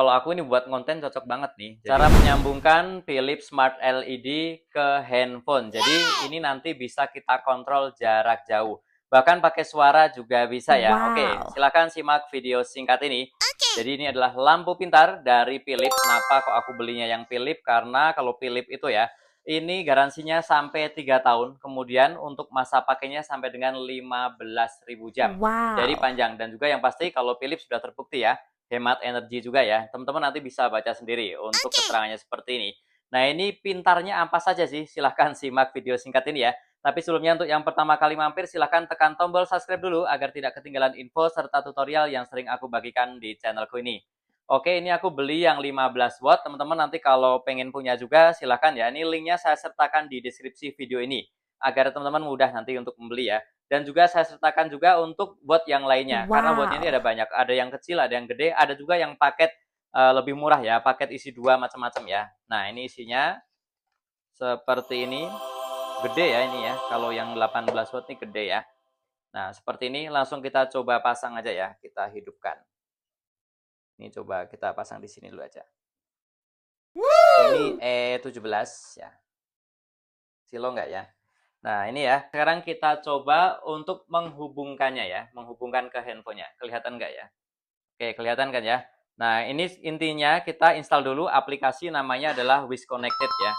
kalau aku ini buat konten cocok banget nih. Cara menyambungkan Philips Smart LED ke handphone. Jadi ini nanti bisa kita kontrol jarak jauh. Bahkan pakai suara juga bisa ya. Oke, Wow. silakan simak video singkat ini. Jadi ini adalah lampu pintar dari Philips. Kenapa kok aku belinya yang Philips? Karena kalau Philips itu ya, ini garansinya sampai 3 tahun. Kemudian untuk masa pakainya sampai dengan 15.000 jam. Jadi Wow. panjang. Dan juga yang pasti kalau Philips sudah terbukti ya, hemat energi juga ya. Teman-teman nanti bisa baca sendiri untuk keterangannya seperti ini. Nah, ini pintarnya apa saja sih? Silahkan simak video singkat ini ya. Tapi sebelumnya untuk yang pertama kali mampir, silahkan tekan tombol subscribe dulu agar tidak ketinggalan info serta tutorial yang sering aku bagikan di channelku ini. Oke, ini aku beli yang 15 watt. Teman-teman nanti kalau pengen punya juga silahkan ya. Ini linknya saya sertakan di deskripsi video ini. Agar teman-teman mudah nanti untuk membeli ya. Dan juga saya sertakan juga untuk watt yang lainnya. Karena wattnya ini Wow. ada banyak. Ada yang kecil, ada yang gede. Ada juga yang paket lebih murah ya. Paket isi 2 macam-macam ya. Nah, ini isinya seperti ini. Gede ya ini ya. Kalau yang 18 watt ini gede ya. Nah, seperti ini langsung kita coba pasang aja ya. Kita hidupkan. Ini coba kita pasang di sini dulu aja. Ini E17 ya. Silo nggak ya? Nah, ini ya. Sekarang kita coba untuk menghubungkannya ya. Menghubungkan ke handphonenya. Kelihatan nggak ya? Oke, kelihatan kan ya? Nah, ini intinya kita install dulu aplikasi namanya adalah Wish Connected ya.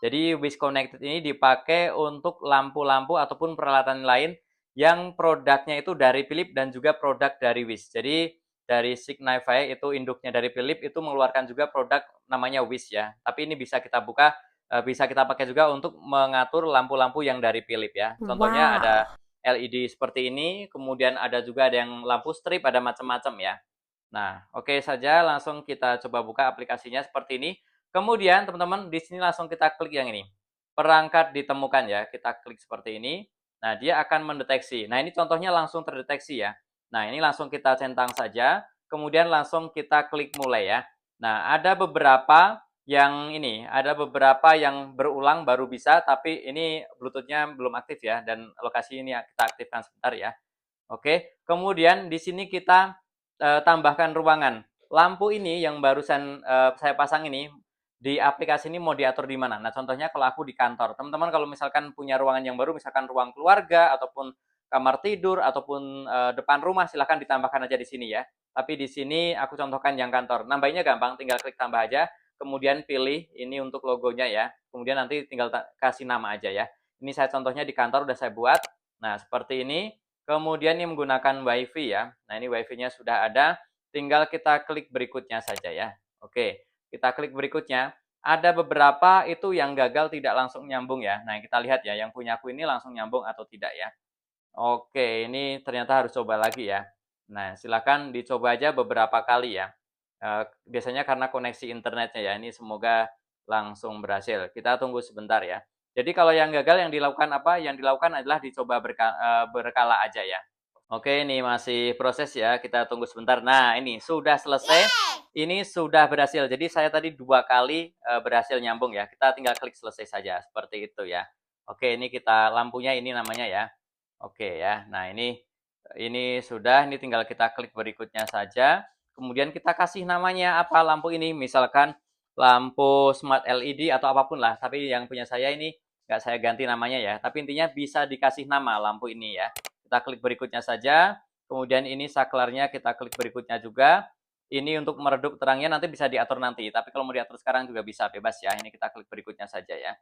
Jadi Wish Connected ini dipakai untuk lampu-lampu ataupun peralatan lain yang produknya itu dari Philips dan juga produk dari Wish. Jadi dari Signify itu induknya dari Philips itu mengeluarkan juga produk namanya Wish ya. Tapi ini bisa kita buka, bisa kita pakai juga untuk mengatur lampu-lampu yang dari Philips ya. Contohnya ada Wow. LED seperti ini, kemudian ada juga ada yang lampu strip, ada macam-macam ya. Nah, oke saja langsung kita coba buka aplikasinya seperti ini. Kemudian teman-teman di sini langsung kita klik yang ini. Perangkat ditemukan ya, kita klik seperti ini. Nah, dia akan mendeteksi. Nah, ini contohnya langsung terdeteksi ya. Nah, ini langsung kita centang saja, kemudian langsung kita klik mulai ya. Nah, ada beberapa yang ini, ada beberapa yang berulang baru bisa, tapi ini Bluetooth-nya belum aktif ya, dan lokasi ini kita aktifkan sebentar ya. Oke, kemudian di sini kita tambahkan ruangan. Lampu ini yang barusan saya pasang ini di aplikasi ini mau diatur di mana? Nah, contohnya kalau aku di kantor. Teman-teman kalau misalkan punya ruangan yang baru, misalkan ruang keluarga ataupun kamar tidur ataupun depan rumah, silahkan ditambahkan aja di sini ya. Tapi di sini aku contohkan yang kantor. Nambahnya gampang, tinggal klik tambah aja. Kemudian pilih ini untuk logonya ya. Kemudian nanti tinggal kasih nama aja ya. Ini saya contohnya di kantor udah saya buat. Nah, seperti ini. Kemudian ini menggunakan WiFi ya. Nah, ini WiFi-nya sudah ada. Tinggal kita klik berikutnya saja ya. Oke, kita klik berikutnya. Ada beberapa itu yang gagal tidak langsung nyambung ya. Nah, kita lihat ya, yang punya aku ini langsung nyambung atau tidak ya. Oke, ini ternyata harus coba lagi ya. Nah, silakan dicoba aja beberapa kali ya. Biasanya karena koneksi internetnya ya. Ini semoga langsung berhasil. Kita tunggu sebentar ya. Jadi kalau yang gagal yang dilakukan apa? Yang dilakukan adalah dicoba berkala aja ya. Oke, ini masih proses ya. Kita tunggu sebentar. Nah, ini sudah selesai. Ini sudah berhasil. Jadi saya tadi 2 kali berhasil nyambung ya. Kita tinggal klik selesai saja. Seperti itu ya. Oke, ini kita lampunya ini namanya ya. Oke ya. Nah, ini sudah. Ini tinggal kita klik berikutnya saja. Kemudian kita kasih namanya apa lampu ini. Misalkan lampu smart LED atau apapun lah. Tapi yang punya saya ini nggak saya ganti namanya ya. Tapi intinya bisa dikasih nama lampu ini ya. Kita klik berikutnya saja. Kemudian ini saklarnya kita klik berikutnya juga. Ini untuk meredup terangnya nanti bisa diatur nanti. Tapi kalau mau diatur sekarang juga bisa bebas ya. Ini kita klik berikutnya saja ya.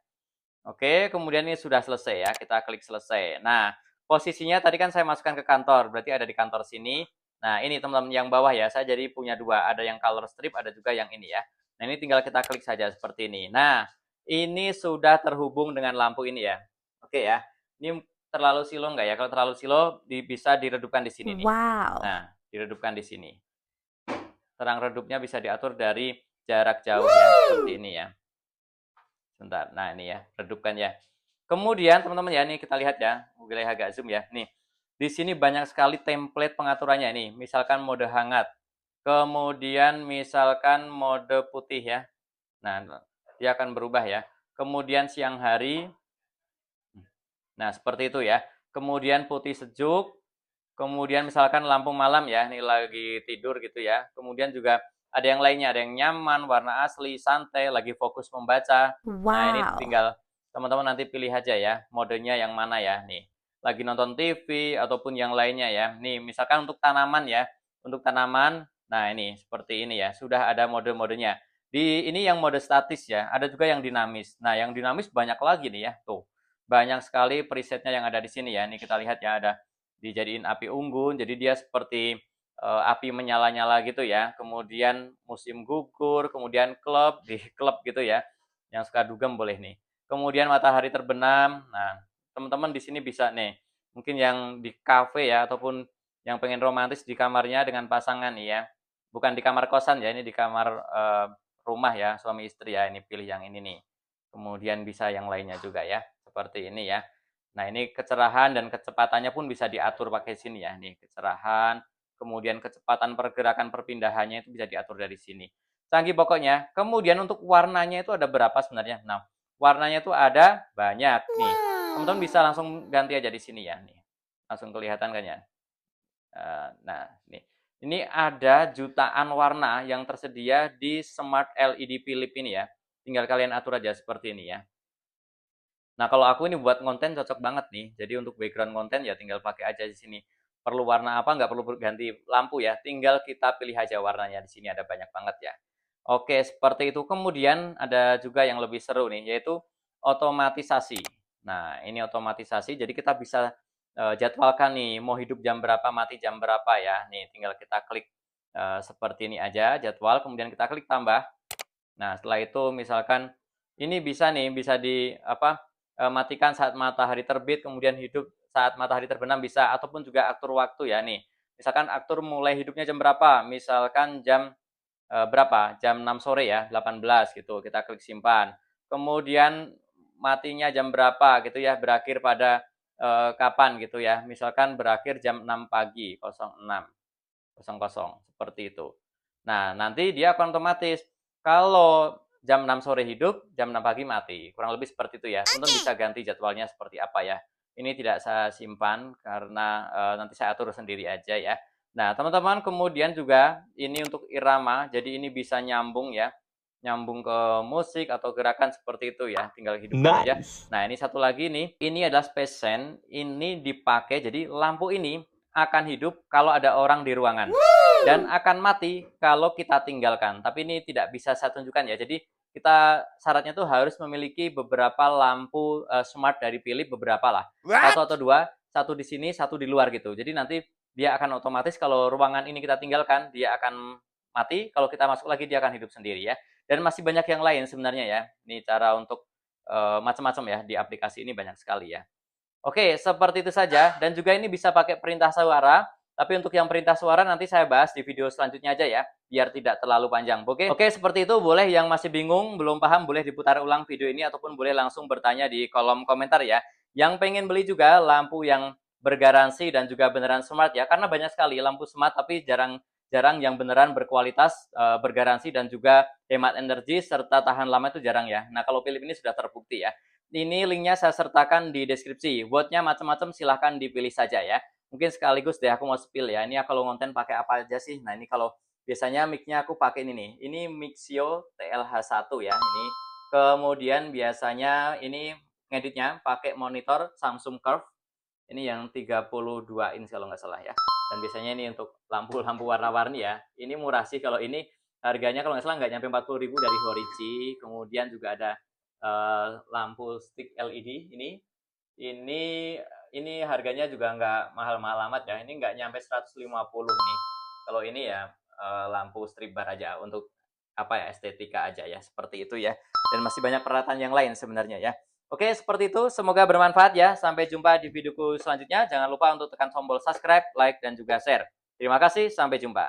Oke, kemudian ini sudah selesai ya. Kita klik selesai. Nah, posisinya tadi kan saya masukkan ke kantor. Berarti ada di kantor sini. Nah, ini teman-teman yang bawah ya. Saya jadi punya dua. Ada yang color strip, ada juga yang ini ya. Nah, ini tinggal kita klik saja seperti ini. Nah, ini sudah terhubung dengan lampu ini ya. Oke ya. Ini terlalu silo nggak ya? Kalau terlalu silo bisa diredupkan di sini nih. Wow. Nah, diredupkan di sini. Terang redupnya bisa diatur dari jarak jauh ya. Seperti ini ya. Sebentar. Nah, ini ya, redupkan ya. Kemudian teman-teman ya, ini kita lihat ya, wilayah agak zoom ya. Nih, di sini banyak sekali template pengaturannya nih. Misalkan mode hangat. Kemudian misalkan mode putih ya. Nah, dia akan berubah ya. Kemudian siang hari. Nah, seperti itu ya. Kemudian putih sejuk. Kemudian misalkan lampu malam ya, ini lagi tidur gitu ya. Kemudian juga ada yang lainnya, ada yang nyaman, warna asli, santai, lagi fokus membaca. Nah, ini Wow. tinggal teman-teman nanti pilih aja ya, modenya yang mana ya. Nih, lagi nonton TV ataupun yang lainnya ya. Nih, misalkan untuk tanaman ya. Untuk tanaman, nah ini seperti ini ya. Sudah ada mode-modenya. Di ini yang mode statis ya, ada juga yang dinamis. Nah, yang dinamis banyak lagi nih ya. Tuh, banyak sekali presetnya yang ada di sini ya. Ini kita lihat ya, ada dijadiin api unggun, jadi dia seperti api menyala-nyala gitu ya. Kemudian musim gugur, kemudian klub di klub gitu ya. Yang suka dugem boleh nih. Kemudian matahari terbenam. Nah, teman-teman di sini bisa nih. Mungkin yang di kafe ya ataupun yang pengen romantis di kamarnya dengan pasangan nih ya. Bukan di kamar kosan ya, ini di kamar rumah ya, suami istri ya. Ini pilih yang ini nih. Kemudian bisa yang lainnya juga ya. Seperti ini ya. Nah, ini kecerahan dan kecepatannya pun bisa diatur pakai sini ya. Nih, kecerahan, kemudian kecepatan pergerakan perpindahannya itu bisa diatur dari sini. Canggih pokoknya. Kemudian untuk warnanya itu ada berapa sebenarnya? Nah, warnanya itu ada banyak nih. Teman-teman bisa langsung ganti aja di sini ya nih. Langsung kelihatan kan ya? Nah, nih. Ini ada jutaan warna yang tersedia di Smart LED Philips ini ya. Tinggal kalian atur aja seperti ini ya. Nah, kalau aku ini buat konten cocok banget nih. Jadi untuk background konten ya tinggal pakai aja di sini. Perlu warna apa, nggak perlu ganti lampu ya. Tinggal kita pilih aja warnanya. Di sini ada banyak banget ya. Oke, seperti itu. Kemudian ada juga yang lebih seru nih, yaitu otomatisasi. Nah, ini otomatisasi. Jadi kita bisa jadwalkan nih, mau hidup jam berapa, mati jam berapa ya. Nih, tinggal kita klik seperti ini aja, jadwal. Kemudian kita klik tambah. Nah, setelah itu misalkan ini bisa nih, bisa di apa, matikan saat matahari terbit, kemudian hidup saat matahari terbenam bisa, ataupun juga atur waktu ya nih. Misalkan atur mulai hidupnya jam berapa, misalkan jam berapa, jam 6 sore ya, 18 gitu, kita klik simpan. Kemudian matinya jam berapa gitu ya, berakhir pada kapan gitu ya, misalkan berakhir jam 6 pagi, 06. 00, seperti itu. Nah, nanti dia akan otomatis kalau jam 6 sore hidup, jam 6 pagi mati. Kurang lebih seperti itu ya. Teman-teman bisa ganti jadwalnya seperti apa ya. Ini tidak saya simpan karena nanti saya atur sendiri aja ya. Nah, teman-teman kemudian juga ini untuk irama, jadi ini bisa nyambung ya. Nyambung ke musik atau gerakan seperti itu ya, tinggal hidupkan aja. Nice. Nah, ini satu lagi nih, ini adalah space sense, ini dipakai, jadi lampu ini akan hidup kalau ada orang di ruangan dan akan mati kalau kita tinggalkan. Tapi ini tidak bisa saya tunjukkan ya. Jadi kita syaratnya tuh harus memiliki beberapa lampu smart dari Philips, beberapa lah. Satu atau dua, satu di sini, satu di luar gitu. Jadi nanti dia akan otomatis kalau ruangan ini kita tinggalkan, dia akan mati. Kalau kita masuk lagi, dia akan hidup sendiri ya. Dan masih banyak yang lain sebenarnya ya. Ini cara untuk macam-macam ya di aplikasi ini banyak sekali ya. Oke, seperti itu saja. Dan juga ini bisa pakai perintah suara. Tapi untuk yang perintah suara nanti saya bahas di video selanjutnya aja ya, biar tidak terlalu panjang. Oke, seperti itu. Boleh yang masih bingung, belum paham, boleh diputar ulang video ini ataupun boleh langsung bertanya di kolom komentar ya. Yang pengen beli juga lampu yang bergaransi dan juga beneran smart ya, karena banyak sekali lampu smart tapi jarang yang beneran berkualitas, bergaransi dan juga hemat energi serta tahan lama itu jarang ya. Nah, kalau Philips ini sudah terbukti ya. Ini linknya saya sertakan di deskripsi. Buatnya macam-macam silahkan dipilih saja ya. Mungkin sekaligus deh aku mau spill ya. Ini kalau konten pakai apa aja sih? Nah, ini kalau biasanya mic-nya aku pakai ini nih. Ini Mixio TLH1 ya. Ini kemudian biasanya ini ngeditnya pakai monitor Samsung Curve. Ini yang 32 inch kalau nggak salah ya. Dan biasanya ini untuk lampu-lampu warna-warni ya. Ini murah sih kalau ini harganya kalau nggak salah nggak nyampe 40.000 dari Horici. Kemudian juga ada lampu stick LED ini ini harganya juga nggak mahal-mahal amat ya. Ini nggak nyampe 150 nih. Kalau ini ya lampu strip bar aja untuk apa ya, estetika aja ya, seperti itu ya. Dan masih banyak peralatan yang lain sebenarnya ya. Oke, seperti itu. Semoga bermanfaat ya. Sampai jumpa di videoku selanjutnya. Jangan lupa untuk tekan tombol subscribe, like, dan juga share. Terima kasih. Sampai jumpa.